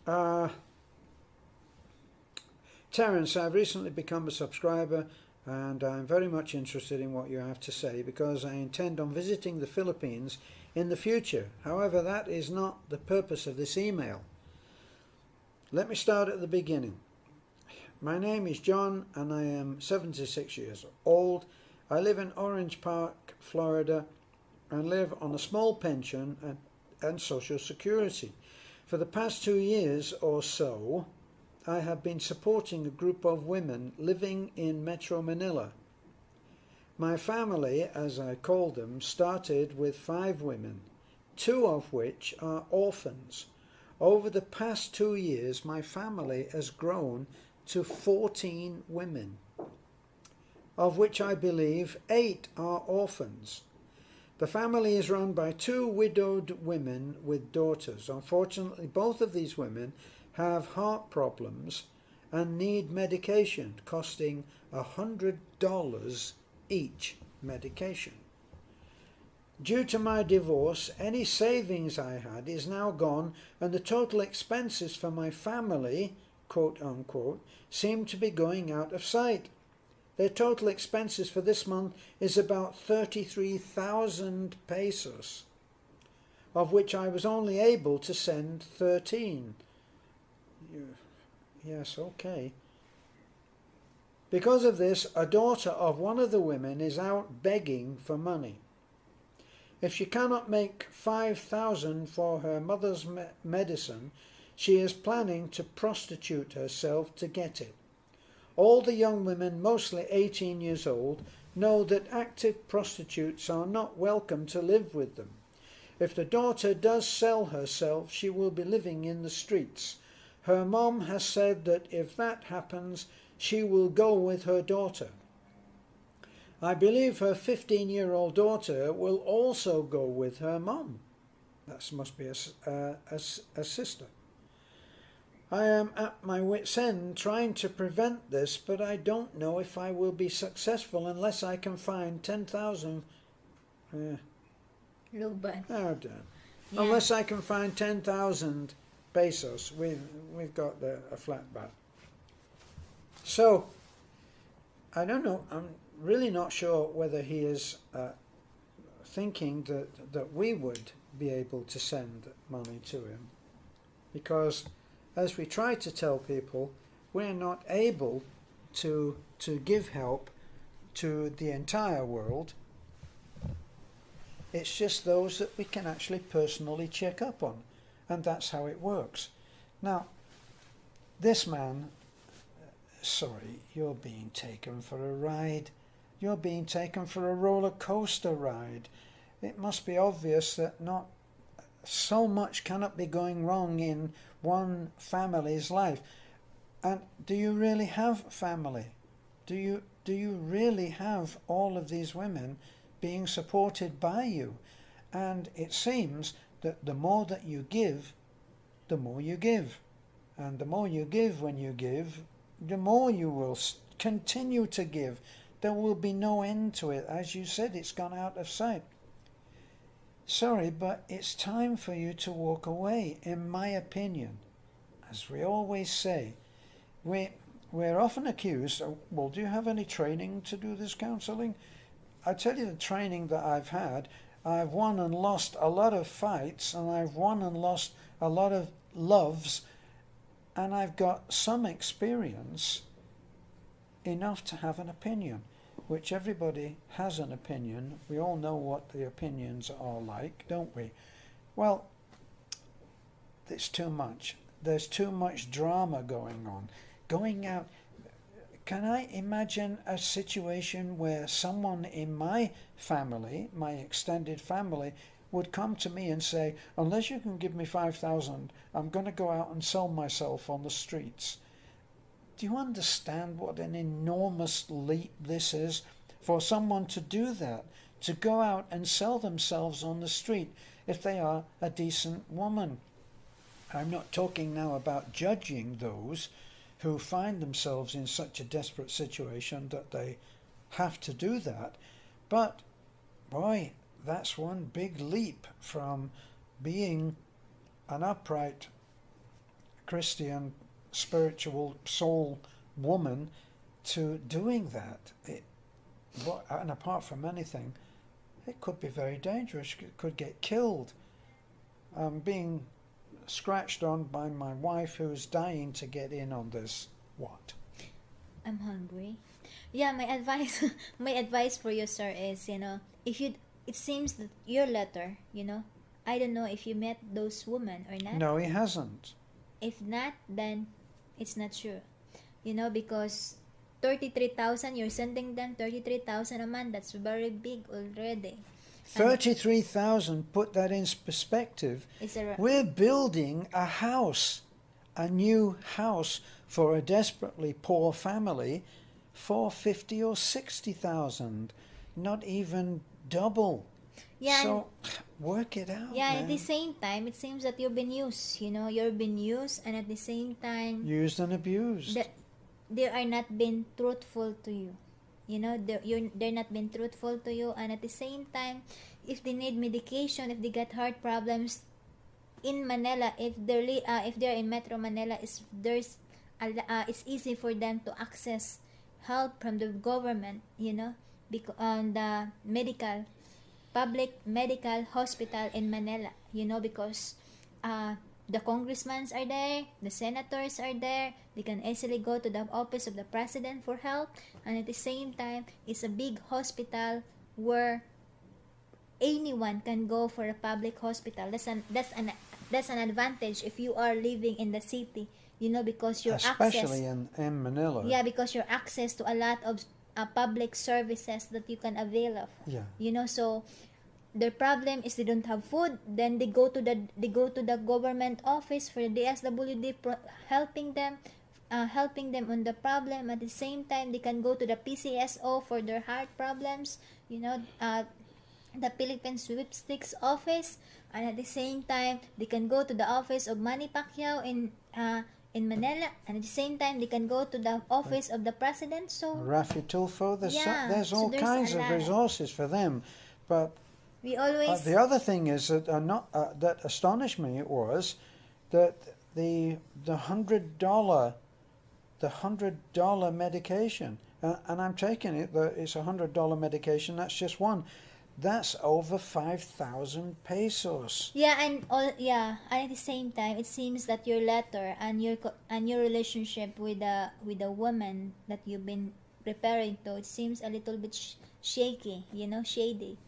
Uh, Terence, I've recently become a subscriber and I'm very much interested in what you have to say because I intend on visiting the Philippines in the future. However, that is not the purpose of this email. Let me start at the beginning. My name is John and I am 76 years old. I live in Orange Park, Florida, and live on a small pension and Social Security. For the past 2 years or so, I have been supporting a group of women living in Metro Manila. My family, as I call them, started with 5 women, 2 of which are orphans. Over the past 2 years, my family has grown to 14 women, of which I believe 8 are orphans. The family is run by 2 widowed women with daughters. Unfortunately, both of these women have heart problems and need medication, costing $100 each medication. Due to my divorce, any savings I had is now gone, and the total expenses for my family, quote unquote, seem to be going out of sight. Their total expenses for this month is about 33,000 pesos, of which I was only able to send 13. Yes, okay. Because of this, a daughter of one of the women is out begging for money. If she cannot make 5,000 for her mother's medicine, she is planning to prostitute herself to get it. All the young women, mostly 18 years old, know that active prostitutes are not welcome to live with them. If the daughter does sell herself, she will be living in the streets. Her mom has said that if that happens, she will go with her daughter. I believe her 15-year-old daughter will also go with her mom. That must be a sister. I am at my wit's end trying to prevent this, but I don't know if I will be successful unless I can find 10,000. Luban. Oh, damn. Yeah. Unless I can find 10,000 pesos. We've got a flat bat. So, I don't know. I'm really not sure whether he is thinking that we would be able to send money to him, because as we try to tell people, we're not able to give help to the entire world. It's just those that we can actually personally check up on, and that's how it works. Now, this man, sorry, you're being taken for a ride. You're being taken for a roller coaster ride. It must be obvious that not so much cannot be going wrong in one family's life. And do you really have family? Do you really have all of these women being supported by you? And it seems that the more that you give, the more you give. And the more you give when you give, the more you will continue to give. There will be no end to it. As you said, it's gone out of sight. Sorry, but it's time for you to walk away, in my opinion. As we always say, we're often accused, well, do you have any training to do this counselling? I tell you, the training that I've had, I've won and lost a lot of fights, and I've won and lost a lot of loves, and I've got some experience enough to have an opinion, which everybody has an opinion. We all know what the opinions are like, don't we? Well, it's too much. There's too much drama going on. Going out. Can I imagine a situation where someone in my family, my extended family, would come to me and say, unless you can give me 5,000, I'm going to go out and sell myself on the streets? Do you understand what an enormous leap this is for someone to do that, to go out and sell themselves on the street if they are a decent woman? I'm not talking now about judging those who find themselves in such a desperate situation that they have to do that, but boy, that's one big leap from being an upright Christian spiritual soul woman to doing that. And apart from anything, it could be very dangerous. It could get killed. I'm being scratched on by my wife who's dying to get in on this. What? I'm hungry. Yeah, my advice my advice for you, sir, is, if you it seems that your letter, I don't know if you met those women or not. No, he hasn't. If not, then it's not true. Because 33,000, you're sending them 33,000 a month. That's very big already. 33,000, put that in perspective. We're building a house, a new house for a desperately poor family for 50 or 60,000, not even double. Yeah. So work it out. Yeah, man. At the same time, it seems that you've been used. You've been used, and at the same time, used and abused. They are not being truthful to you. They're not being truthful to you, and at the same time, if they need medication, if they got heart problems in Manila, if they're in Metro Manila, it's easy for them to access help from the government. Because on the public medical hospital in Manila. Because the congressmen are there, the senators are there. They can easily go to the office of the president for help, and at the same time, it's a big hospital where anyone can go for a public hospital. That's an advantage if you are living in the city. Because your especially in Manila. Yeah, because your access to a lot of public services that you can avail of. Yeah. So their problem is they don't have food. Then they go to the government office for the DSWD helping them on the problem. At the same time, they can go to the PCSO for their heart problems. The Philippine Sweepstakes office, and at the same time, they can go to the office of Manny Pacquiao in Manila, and at the same time, they can go to the office of the president. So Rafi Tulfo, there's all there's kinds of resources for them, but we always the other thing is that that astonished me was that the $100 medication, and I'm taking it that it's $100 medication. That's just one. That's over 5,000 pesos. Yeah, and at the same time, it seems that your letter and your relationship with the woman that you've been preparing to, it seems a little bit shaky. Shady.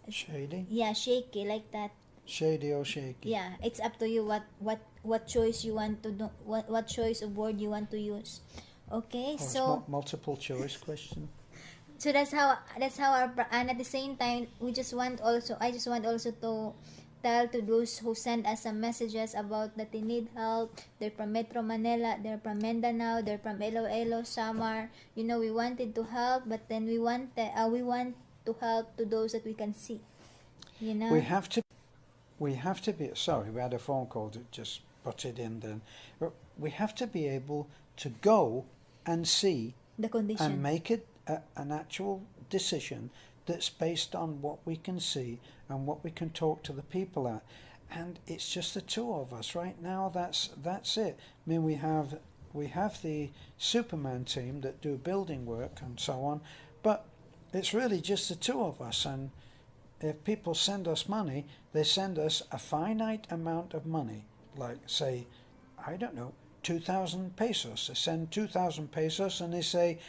Shady? Yeah, shaky like that. Shady or shaky? Yeah, it's up to you what choice you want to do. What choice of word you want to use. Okay, so multiple choice question. So that's how and at the same time, I just want also to tell to those who send us some messages about that they need help. They're from Metro Manila, they're from Mindanao, they're from Iloilo, Samar. We wanted to help, but then we want to help to those that we can see. We have to be sorry, we had a phone call that just butted in then. We have to be able to go and see the condition and make it an actual decision that's based on what we can see and what we can talk to the people at. And it's just the two of us right now. That's it. I mean, we have the Superman team that do building work and so on, but it's really just the two of us. And if people send us money, they send us a finite amount of money, like say, I don't know, 2,000 pesos. They send 2,000 pesos, and they say,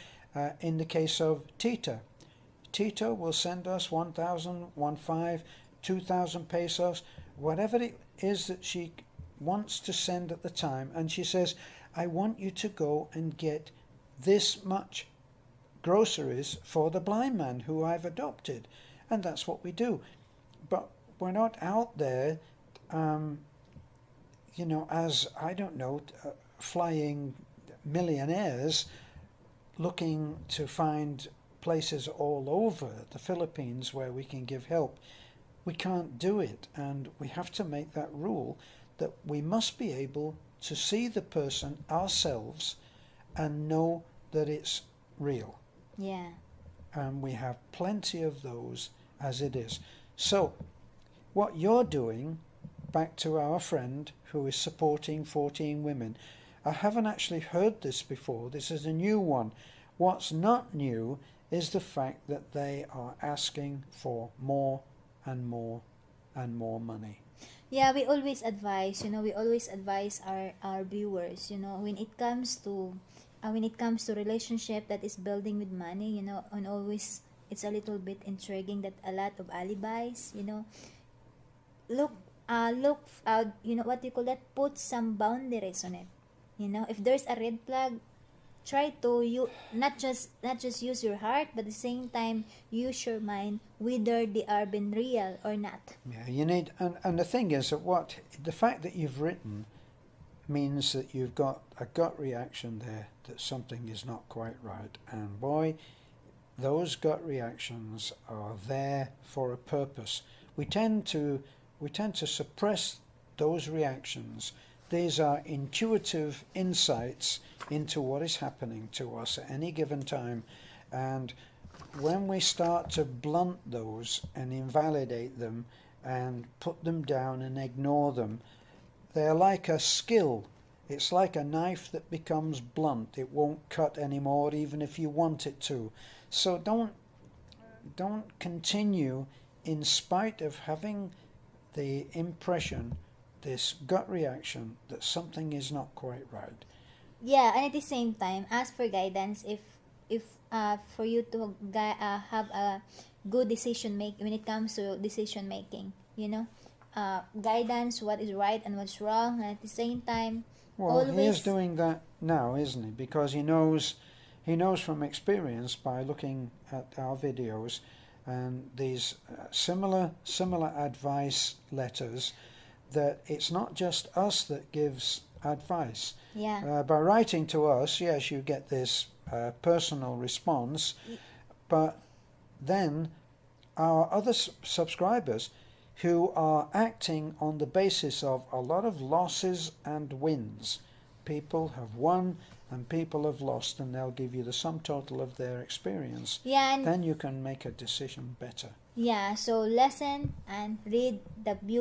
in the case of Tita will send us 1,000, 2,000 pesos, whatever it is that she wants to send at the time. And she says, I want you to go and get this much groceries for the blind man who I've adopted. And that's what we do. But we're not out there, as, I don't know, flying millionaires looking to find places all over the Philippines where we can give help. We can't do it, and we have to make that rule that we must be able to see the person ourselves and know that it's real. Yeah. And we have plenty of those as it is. So what you're doing back to our friend who is supporting 14 women. I haven't actually heard this before. This is a new one. What's not new is the fact that they are asking for more and more and more money. Yeah, we always advise, we always advise our viewers, when it comes to relationship that is building with money, and always it's a little bit intriguing that a lot of alibis, look what you call that, put some boundaries on it. If there's a red flag, try to not just use your heart, but at the same time use your mind whether they are being real or not. Yeah, you need, and the thing is that the fact that you've written means that you've got a gut reaction there that something is not quite right, and boy, those gut reactions are there for a purpose. We tend to suppress those reactions. These are intuitive insights into what is happening to us at any given time, and when we start to blunt those and invalidate them and put them down and ignore them, they're like a skill. It's like a knife that becomes blunt. It won't cut anymore even if you want it to. So don't continue, in spite of having the impression, this gut reaction that something is not quite right. Yeah, and at the same time, ask for guidance if for you to have a good decision make when it comes to decision making. Guidance, what is right and what's wrong, and at the same time, Well, he is doing that now, isn't he? Because he knows from experience by looking at our videos and these similar advice letters that it's not just us that gives advice. Yeah. By writing to us, yes, you get this personal response, but then our other subscribers who are acting on the basis of a lot of losses and wins. People have won and people have lost, and they'll give you the sum total of their experience. Yeah, and then you can make a decision better. yeah, so listen and read the view